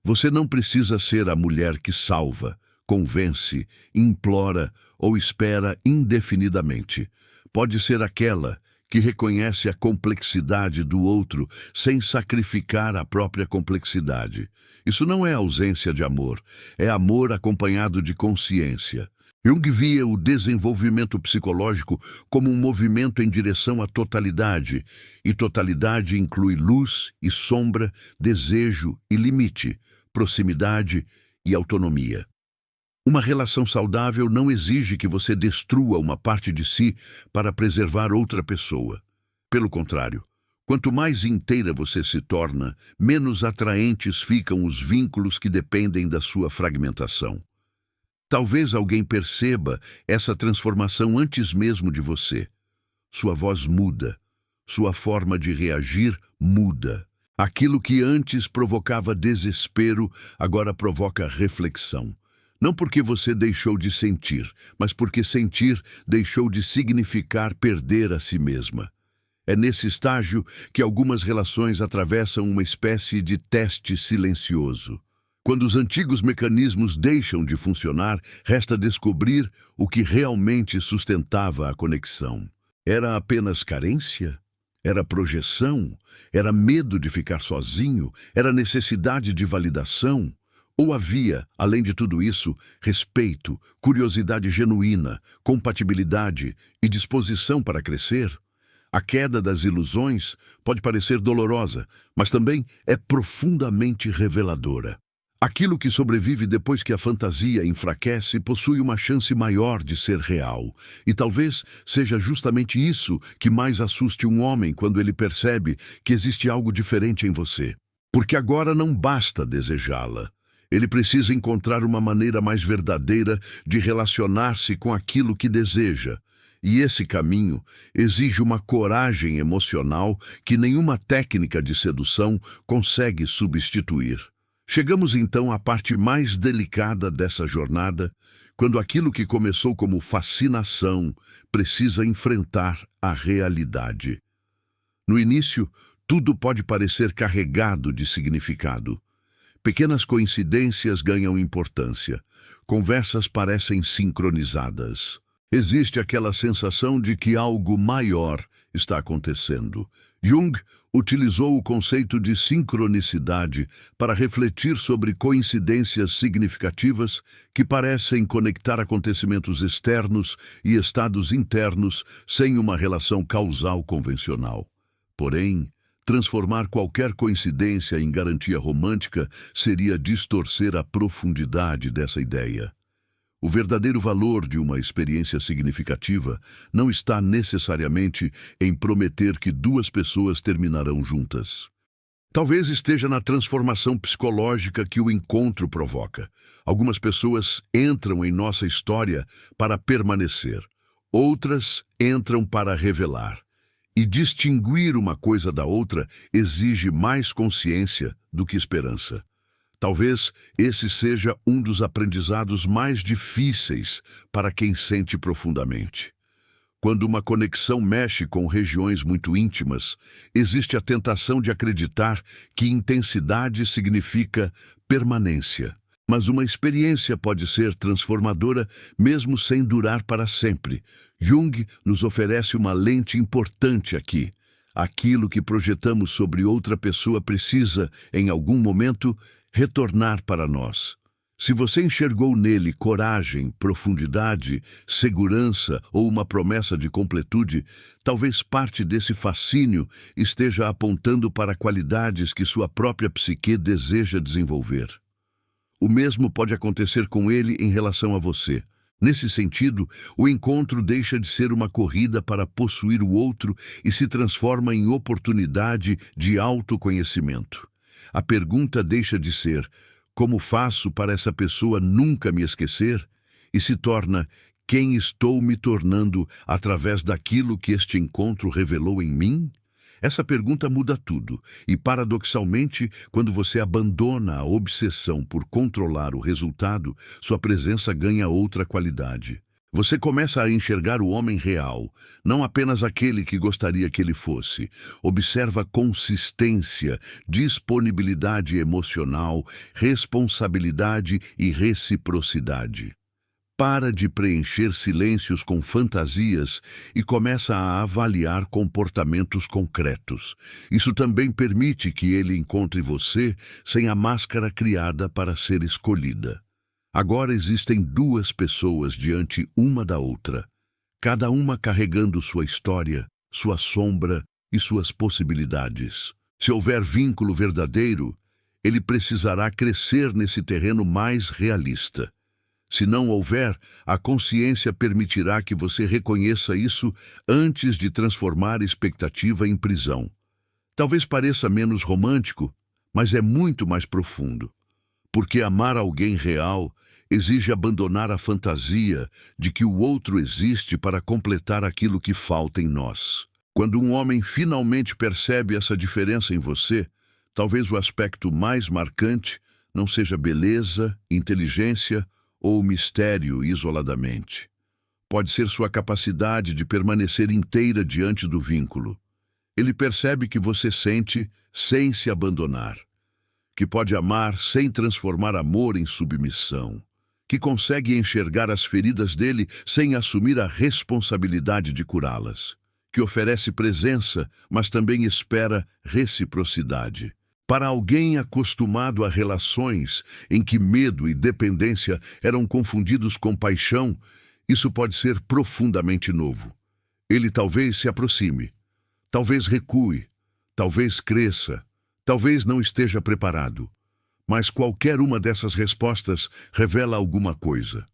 Speaker 1: Você não precisa ser a mulher que salva, convence, implora ou espera indefinidamente. Pode ser aquela que reconhece a complexidade do outro sem sacrificar a própria complexidade. Isso não é ausência de amor, é amor acompanhado de consciência. Jung via o desenvolvimento psicológico como um movimento em direção à totalidade, e totalidade inclui luz e sombra, desejo e limite, proximidade e autonomia. Uma relação saudável não exige que você destrua uma parte de si para preservar outra pessoa. Pelo contrário, quanto mais inteira você se torna, menos atraentes ficam os vínculos que dependem da sua fragmentação. Talvez alguém perceba essa transformação antes mesmo de você. Sua voz muda, sua forma de reagir muda. Aquilo que antes provocava desespero, agora provoca reflexão. Não porque você deixou de sentir, mas porque sentir deixou de significar perder a si mesma. É nesse estágio que algumas relações atravessam uma espécie de teste silencioso. Quando os antigos mecanismos deixam de funcionar, resta descobrir o que realmente sustentava a conexão. Era apenas carência? Era projeção? Era medo de ficar sozinho? Era necessidade de validação? Ou havia, além de tudo isso, respeito, curiosidade genuína, compatibilidade e disposição para crescer? A queda das ilusões pode parecer dolorosa, mas também é profundamente reveladora. Aquilo que sobrevive depois que a fantasia enfraquece possui uma chance maior de ser real. E talvez seja justamente isso que mais assuste um homem quando ele percebe que existe algo diferente em você. Porque agora não basta desejá-la. Ele precisa encontrar uma maneira mais verdadeira de relacionar-se com aquilo que deseja. E esse caminho exige uma coragem emocional que nenhuma técnica de sedução consegue substituir. Chegamos então à parte mais delicada dessa jornada, quando aquilo que começou como fascinação precisa enfrentar a realidade. No início, tudo pode parecer carregado de significado. Pequenas coincidências ganham importância. Conversas parecem sincronizadas. Existe aquela sensação de que algo maior está acontecendo. Jung utilizou o conceito de sincronicidade para refletir sobre coincidências significativas que parecem conectar acontecimentos externos e estados internos sem uma relação causal convencional. Porém, transformar qualquer coincidência em garantia romântica seria distorcer a profundidade dessa ideia. O verdadeiro valor de uma experiência significativa não está necessariamente em prometer que duas pessoas terminarão juntas. Talvez esteja na transformação psicológica que o encontro provoca. Algumas pessoas entram em nossa história para permanecer, outras entram para revelar. E distinguir uma coisa da outra exige mais consciência do que esperança. Talvez esse seja um dos aprendizados mais difíceis para quem sente profundamente. Quando uma conexão mexe com regiões muito íntimas, existe a tentação de acreditar que intensidade significa permanência. Mas uma experiência pode ser transformadora mesmo sem durar para sempre. Jung nos oferece uma lente importante aqui. Aquilo que projetamos sobre outra pessoa precisa, em algum momento, retornar para nós. Se você enxergou nele coragem, profundidade, segurança ou uma promessa de completude, talvez parte desse fascínio esteja apontando para qualidades que sua própria psique deseja desenvolver. O mesmo pode acontecer com ele em relação a você. Nesse sentido, o encontro deixa de ser uma corrida para possuir o outro e se transforma em oportunidade de autoconhecimento. A pergunta deixa de ser: como faço para essa pessoa nunca me esquecer? E se torna: quem estou me tornando através daquilo que este encontro revelou em mim? Essa pergunta muda tudo, e paradoxalmente, quando você abandona a obsessão por controlar o resultado, sua presença ganha outra qualidade. Você começa a enxergar o homem real, não apenas aquele que gostaria que ele fosse. Observa consistência, disponibilidade emocional, responsabilidade e reciprocidade. Para de preencher silêncios com fantasias e começa a avaliar comportamentos concretos. Isso também permite que ele encontre você sem a máscara criada para ser escolhida. Agora existem duas pessoas diante uma da outra, cada uma carregando sua história, sua sombra e suas possibilidades. Se houver vínculo verdadeiro, ele precisará crescer nesse terreno mais realista. Se não houver, a consciência permitirá que você reconheça isso antes de transformar expectativa em prisão. Talvez pareça menos romântico, mas é muito mais profundo. Porque amar alguém real exige abandonar a fantasia de que o outro existe para completar aquilo que falta em nós. Quando um homem finalmente percebe essa diferença em você, talvez o aspecto mais marcante não seja beleza, inteligência ou mistério isoladamente. Pode ser sua capacidade de permanecer inteira diante do vínculo. Ele percebe que você sente sem se abandonar, que pode amar sem transformar amor em submissão, que consegue enxergar as feridas dele sem assumir a responsabilidade de curá-las, que oferece presença, mas também espera reciprocidade. Para alguém acostumado a relações em que medo e dependência eram confundidos com paixão, isso pode ser profundamente novo. Ele talvez se aproxime, talvez recue, talvez cresça, talvez não esteja preparado. Mas qualquer uma dessas respostas revela alguma coisa.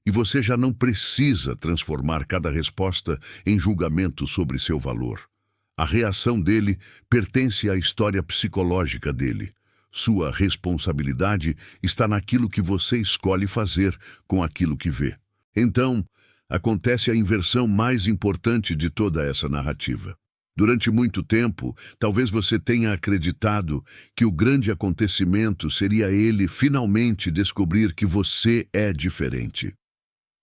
Speaker 1: E você já não precisa transformar cada resposta em julgamento sobre seu valor. A reação dele pertence à história psicológica dele. Sua responsabilidade está naquilo que você escolhe fazer com aquilo que vê. Então, acontece a inversão mais importante de toda essa narrativa. Durante muito tempo, talvez você tenha acreditado que o grande acontecimento seria ele finalmente descobrir que você é diferente.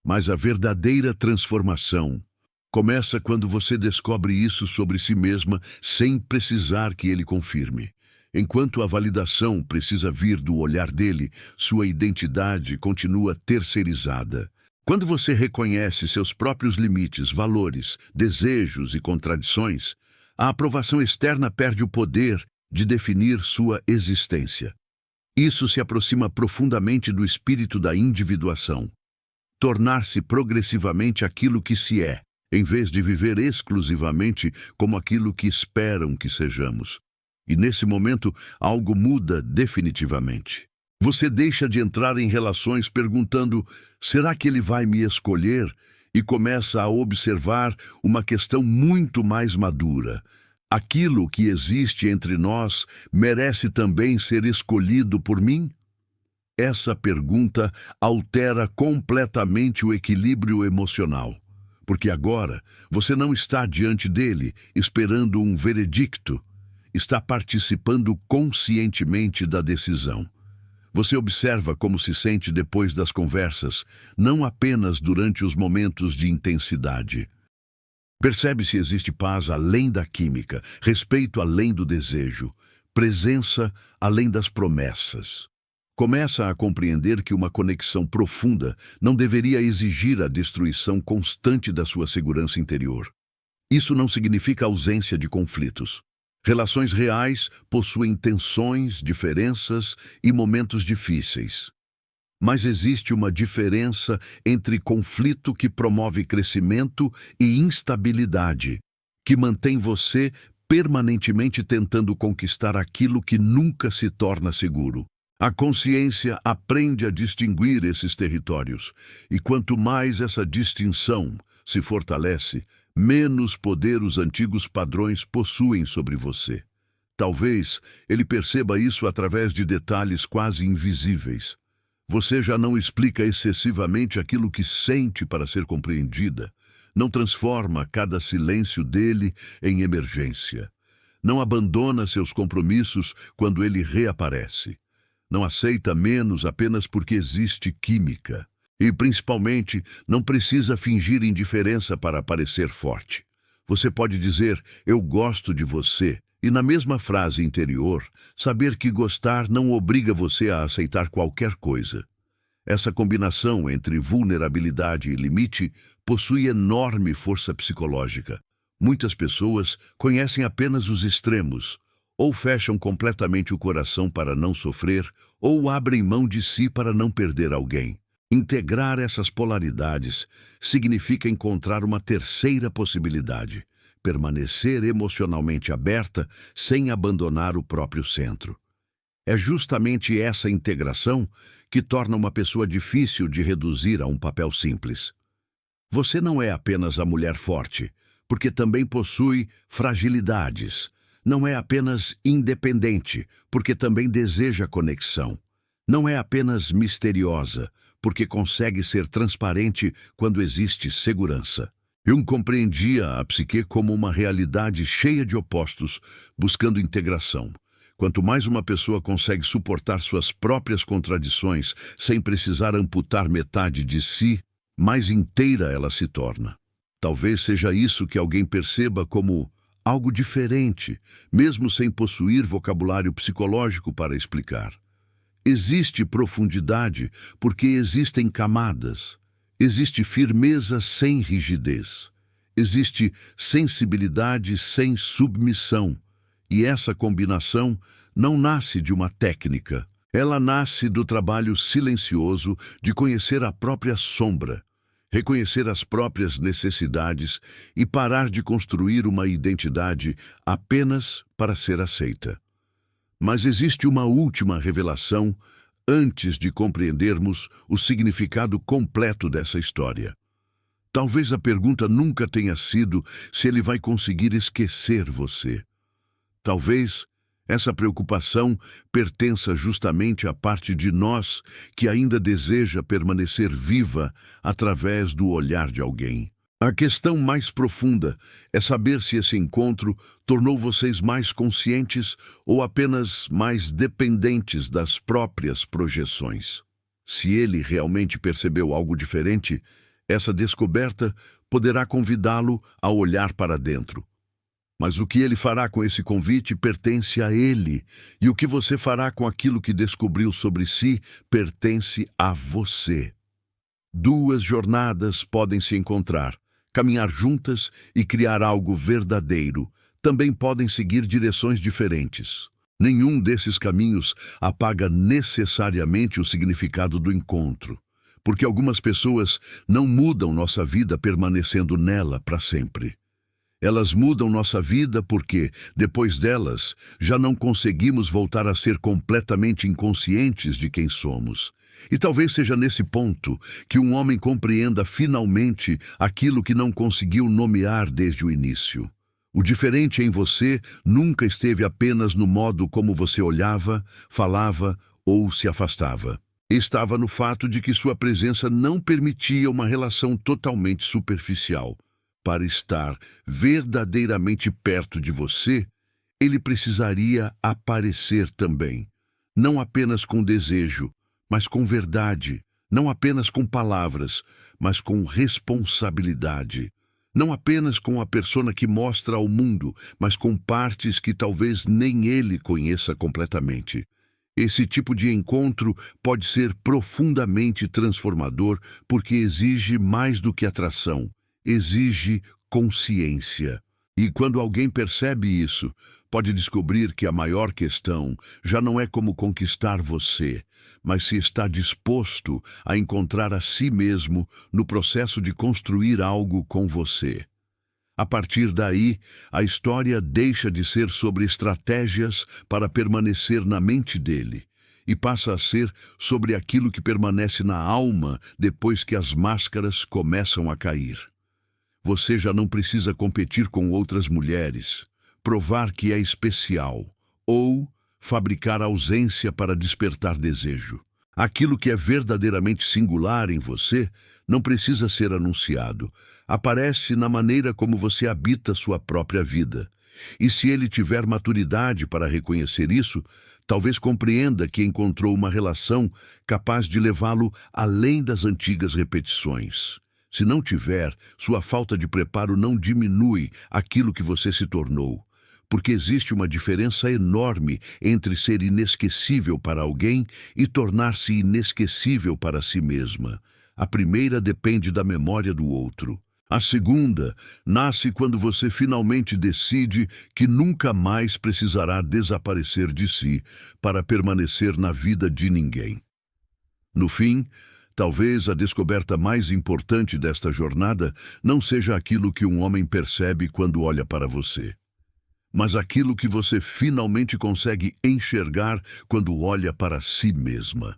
Speaker 1: Mas a verdadeira transformação começa quando você descobre isso sobre si mesma sem precisar que ele confirme. Enquanto a validação precisa vir do olhar dele, sua identidade continua terceirizada. Quando você reconhece seus próprios limites, valores, desejos e contradições, a aprovação externa perde o poder de definir sua existência. Isso se aproxima profundamente do espírito da individuação. Tornar-se progressivamente aquilo que se é, em vez de viver exclusivamente como aquilo que esperam que sejamos. E nesse momento, algo muda definitivamente. Você deixa de entrar em relações perguntando: será que ele vai me escolher? E começa a observar uma questão muito mais madura. Aquilo que existe entre nós merece também ser escolhido por mim? Essa pergunta altera completamente o equilíbrio emocional, porque agora você não está diante dele esperando um veredicto, está participando conscientemente da decisão. Você observa como se sente depois das conversas, não apenas durante os momentos de intensidade. Percebe se existe paz além da química, respeito além do desejo, presença além das promessas. Começa a compreender que uma conexão profunda não deveria exigir a destruição constante da sua segurança interior. Isso não significa ausência de conflitos. Relações reais possuem tensões, diferenças e momentos difíceis. Mas existe uma diferença entre conflito que promove crescimento e instabilidade, que mantém você permanentemente tentando conquistar aquilo que nunca se torna seguro. A consciência aprende a distinguir esses territórios, e quanto mais essa distinção se fortalece, menos poder os antigos padrões possuem sobre você. Talvez ele perceba isso através de detalhes quase invisíveis. Você já não explica excessivamente aquilo que sente para ser compreendida. Não transforma cada silêncio dele em emergência. Não abandona seus compromissos quando ele reaparece. Não aceita menos apenas porque existe química. E, principalmente, não precisa fingir indiferença para parecer forte. Você pode dizer: eu gosto de você, e na mesma frase interior, saber que gostar não obriga você a aceitar qualquer coisa. Essa combinação entre vulnerabilidade e limite possui enorme força psicológica. Muitas pessoas conhecem apenas os extremos, ou fecham completamente o coração para não sofrer, ou abrem mão de si para não perder alguém. Integrar essas polaridades significa encontrar uma terceira possibilidade: permanecer emocionalmente aberta sem abandonar o próprio centro. É justamente essa integração que torna uma pessoa difícil de reduzir a um papel simples. Você não é apenas a mulher forte, porque também possui fragilidades. Não é apenas independente, porque também deseja conexão. Não é apenas misteriosa, porque consegue ser transparente quando existe segurança. Jung compreendia a psique como uma realidade cheia de opostos, buscando integração. Quanto mais uma pessoa consegue suportar suas próprias contradições sem precisar amputar metade de si, mais inteira ela se torna. Talvez seja isso que alguém perceba como algo diferente, mesmo sem possuir vocabulário psicológico para explicar. Existe profundidade porque existem camadas. Existe firmeza sem rigidez. Existe sensibilidade sem submissão. E essa combinação não nasce de uma técnica. Ela nasce do trabalho silencioso de conhecer a própria sombra, reconhecer as próprias necessidades e parar de construir uma identidade apenas para ser aceita. Mas existe uma última revelação antes de compreendermos o significado completo dessa história. Talvez a pergunta nunca tenha sido se ele vai conseguir esquecer você. Talvez essa preocupação pertença justamente à parte de nós que ainda deseja permanecer viva através do olhar de alguém. A questão mais profunda é saber se esse encontro tornou vocês mais conscientes ou apenas mais dependentes das próprias projeções. Se ele realmente percebeu algo diferente, essa descoberta poderá convidá-lo a olhar para dentro. Mas o que ele fará com esse convite pertence a ele, e o que você fará com aquilo que descobriu sobre si pertence a você. Duas jornadas podem se encontrar, caminhar juntas e criar algo verdadeiro. Também podem seguir direções diferentes. Nenhum desses caminhos apaga necessariamente o significado do encontro, porque algumas pessoas não mudam nossa vida permanecendo nela para sempre. Elas mudam nossa vida porque, depois delas, já não conseguimos voltar a ser completamente inconscientes de quem somos. E talvez seja nesse ponto que um homem compreenda finalmente aquilo que não conseguiu nomear desde o início. O diferente em você nunca esteve apenas no modo como você olhava, falava ou se afastava. Estava no fato de que sua presença não permitia uma relação totalmente superficial. Para estar verdadeiramente perto de você, ele precisaria aparecer também. Não apenas com desejo, mas com verdade. Não apenas com palavras, mas com responsabilidade. Não apenas com a persona que mostra ao mundo, mas com partes que talvez nem ele conheça completamente. Esse tipo de encontro pode ser profundamente transformador porque exige mais do que atração. Exige consciência. E quando alguém percebe isso, pode descobrir que a maior questão já não é como conquistar você, mas se está disposto a encontrar a si mesmo no processo de construir algo com você. A partir daí, a história deixa de ser sobre estratégias para permanecer na mente dele e passa a ser sobre aquilo que permanece na alma depois que as máscaras começam a cair. Você já não precisa competir com outras mulheres, provar que é especial ou fabricar ausência para despertar desejo. Aquilo que é verdadeiramente singular em você não precisa ser anunciado. Aparece na maneira como você habita sua própria vida. E se ele tiver maturidade para reconhecer isso, talvez compreenda que encontrou uma relação capaz de levá-lo além das antigas repetições. Se não tiver, sua falta de preparo não diminui aquilo que você se tornou, porque existe uma diferença enorme entre ser inesquecível para alguém e tornar-se inesquecível para si mesma. A primeira depende da memória do outro. A segunda nasce quando você finalmente decide que nunca mais precisará desaparecer de si para permanecer na vida de ninguém. No fim, talvez a descoberta mais importante desta jornada não seja aquilo que um homem percebe quando olha para você, mas aquilo que você finalmente consegue enxergar quando olha para si mesma.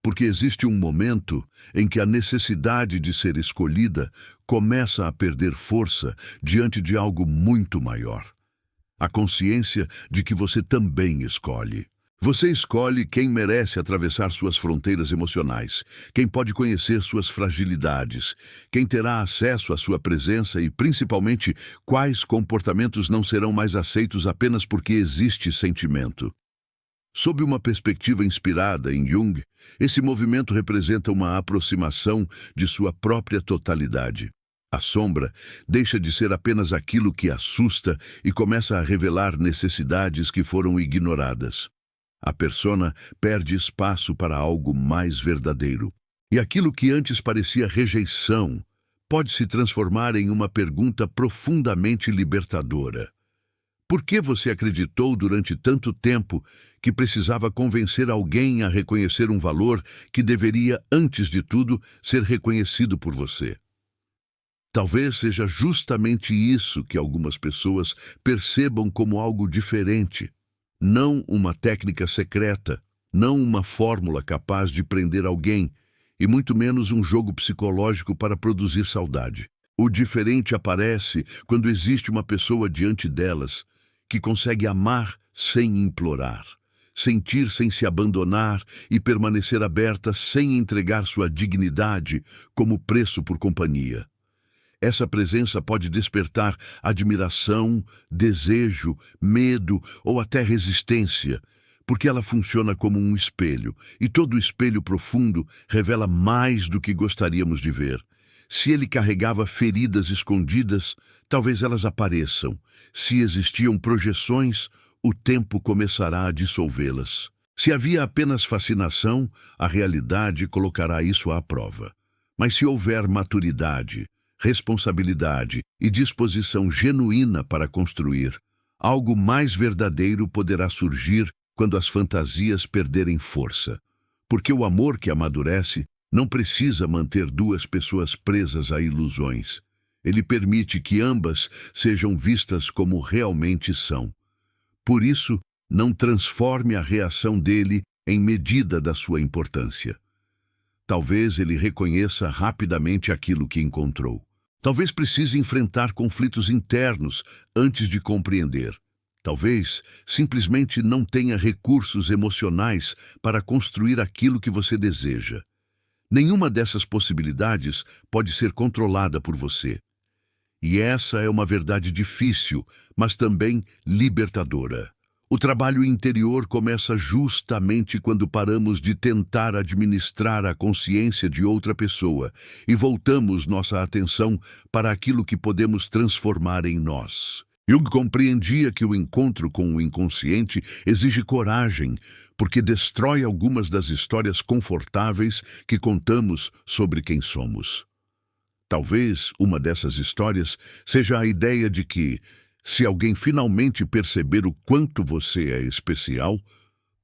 Speaker 1: Porque existe um momento em que a necessidade de ser escolhida começa a perder força diante de algo muito maior. A consciência de que você também escolhe. Você escolhe quem merece atravessar suas fronteiras emocionais, quem pode conhecer suas fragilidades, quem terá acesso à sua presença e, principalmente, quais comportamentos não serão mais aceitos apenas porque existe sentimento. Sob uma perspectiva inspirada em Jung, esse movimento representa uma aproximação de sua própria totalidade. A sombra deixa de ser apenas aquilo que assusta e começa a revelar necessidades que foram ignoradas. A persona perde espaço para algo mais verdadeiro. E aquilo que antes parecia rejeição pode se transformar em uma pergunta profundamente libertadora. Por que você acreditou durante tanto tempo que precisava convencer alguém a reconhecer um valor que deveria, antes de tudo, ser reconhecido por você? Talvez seja justamente isso que algumas pessoas percebam como algo diferente. Não uma técnica secreta, não uma fórmula capaz de prender alguém, e muito menos um jogo psicológico para produzir saudade. O diferente aparece quando existe uma pessoa diante delas que consegue amar sem implorar, sentir sem se abandonar e permanecer aberta sem entregar sua dignidade como preço por companhia. Essa presença pode despertar admiração, desejo, medo ou até resistência, porque ela funciona como um espelho, e todo espelho profundo revela mais do que gostaríamos de ver. Se ele carregava feridas escondidas, talvez elas apareçam. Se existiam projeções, o tempo começará a dissolvê-las. Se havia apenas fascinação, a realidade colocará isso à prova. Mas se houver maturidade, responsabilidade e disposição genuína para construir, algo mais verdadeiro poderá surgir quando as fantasias perderem força. Porque o amor que amadurece não precisa manter duas pessoas presas a ilusões. Ele permite que ambas sejam vistas como realmente são. Por isso, não transforme a reação dele em medida da sua importância. Talvez ele reconheça rapidamente aquilo que encontrou. Talvez precise enfrentar conflitos internos antes de compreender. Talvez simplesmente não tenha recursos emocionais para construir aquilo que você deseja. Nenhuma dessas possibilidades pode ser controlada por você. E essa é uma verdade difícil, mas também libertadora. O trabalho interior começa justamente quando paramos de tentar administrar a consciência de outra pessoa e voltamos nossa atenção para aquilo que podemos transformar em nós. Jung compreendia que o encontro com o inconsciente exige coragem, porque destrói algumas das histórias confortáveis que contamos sobre quem somos. Talvez uma dessas histórias seja a ideia de que, se alguém finalmente perceber o quanto você é especial,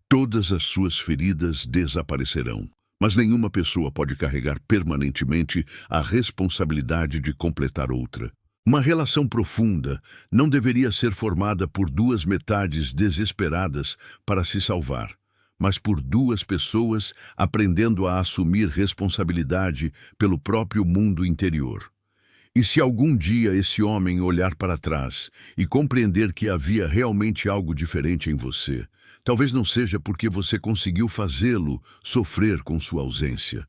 Speaker 1: todas as suas feridas desaparecerão. Mas nenhuma pessoa pode carregar permanentemente a responsabilidade de completar outra. Uma relação profunda não deveria ser formada por duas metades desesperadas para se salvar, mas por duas pessoas aprendendo a assumir responsabilidade pelo próprio mundo interior. E se algum dia esse homem olhar para trás e compreender que havia realmente algo diferente em você, talvez não seja porque você conseguiu fazê-lo sofrer com sua ausência.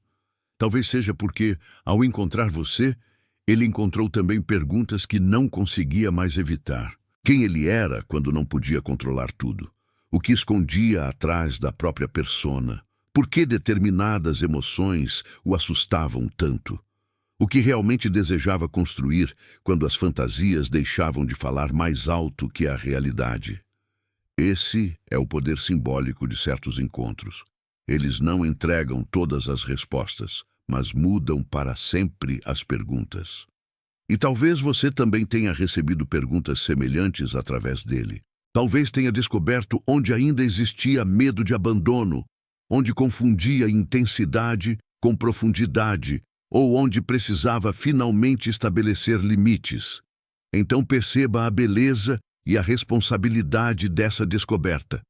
Speaker 1: Talvez seja porque, ao encontrar você, ele encontrou também perguntas que não conseguia mais evitar. Quem ele era quando não podia controlar tudo? O que escondia atrás da própria persona? Por que determinadas emoções o assustavam tanto? O que realmente desejava construir quando as fantasias deixavam de falar mais alto que a realidade? Esse é o poder simbólico de certos encontros. Eles não entregam todas as respostas, mas mudam para sempre as perguntas. E talvez você também tenha recebido perguntas semelhantes através dele. Talvez tenha descoberto onde ainda existia medo de abandono, onde confundia intensidade com profundidade, ou onde precisava finalmente estabelecer limites. Então perceba a beleza e a responsabilidade dessa descoberta.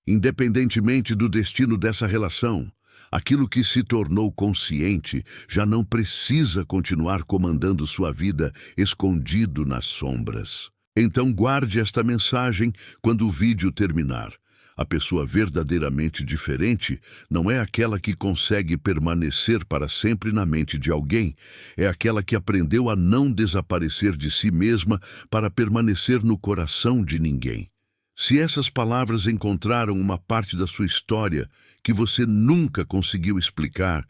Speaker 1: Independentemente do destino dessa relação, aquilo que se tornou consciente já não precisa continuar comandando sua vida escondido nas sombras. Então guarde esta mensagem quando o vídeo terminar. A pessoa verdadeiramente diferente não é aquela que consegue permanecer para sempre na mente de alguém, é aquela que aprendeu a não desaparecer de si mesma para permanecer no coração de ninguém. Se essas palavras encontraram uma parte da sua história que você nunca conseguiu explicar,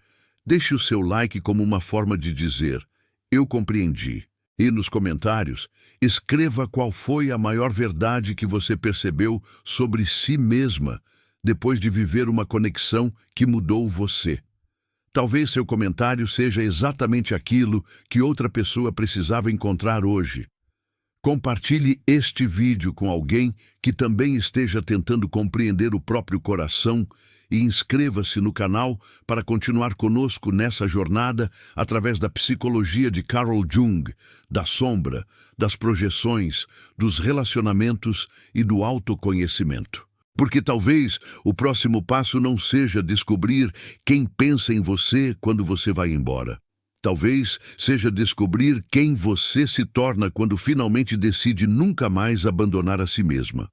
Speaker 1: deixe o seu like como uma forma de dizer, eu compreendi. E nos comentários, escreva qual foi a maior verdade que você percebeu sobre si mesma depois de viver uma conexão que mudou você. Talvez seu comentário seja exatamente aquilo que outra pessoa precisava encontrar hoje. Compartilhe este vídeo com alguém que também esteja tentando compreender o próprio coração e inscreva-se no canal para continuar conosco nessa jornada através da psicologia de Carl Jung, da sombra, das projeções, dos relacionamentos e do autoconhecimento. Porque talvez o próximo passo não seja descobrir quem pensa em você quando você vai embora. Talvez seja descobrir quem você se torna quando finalmente decide nunca mais abandonar a si mesma.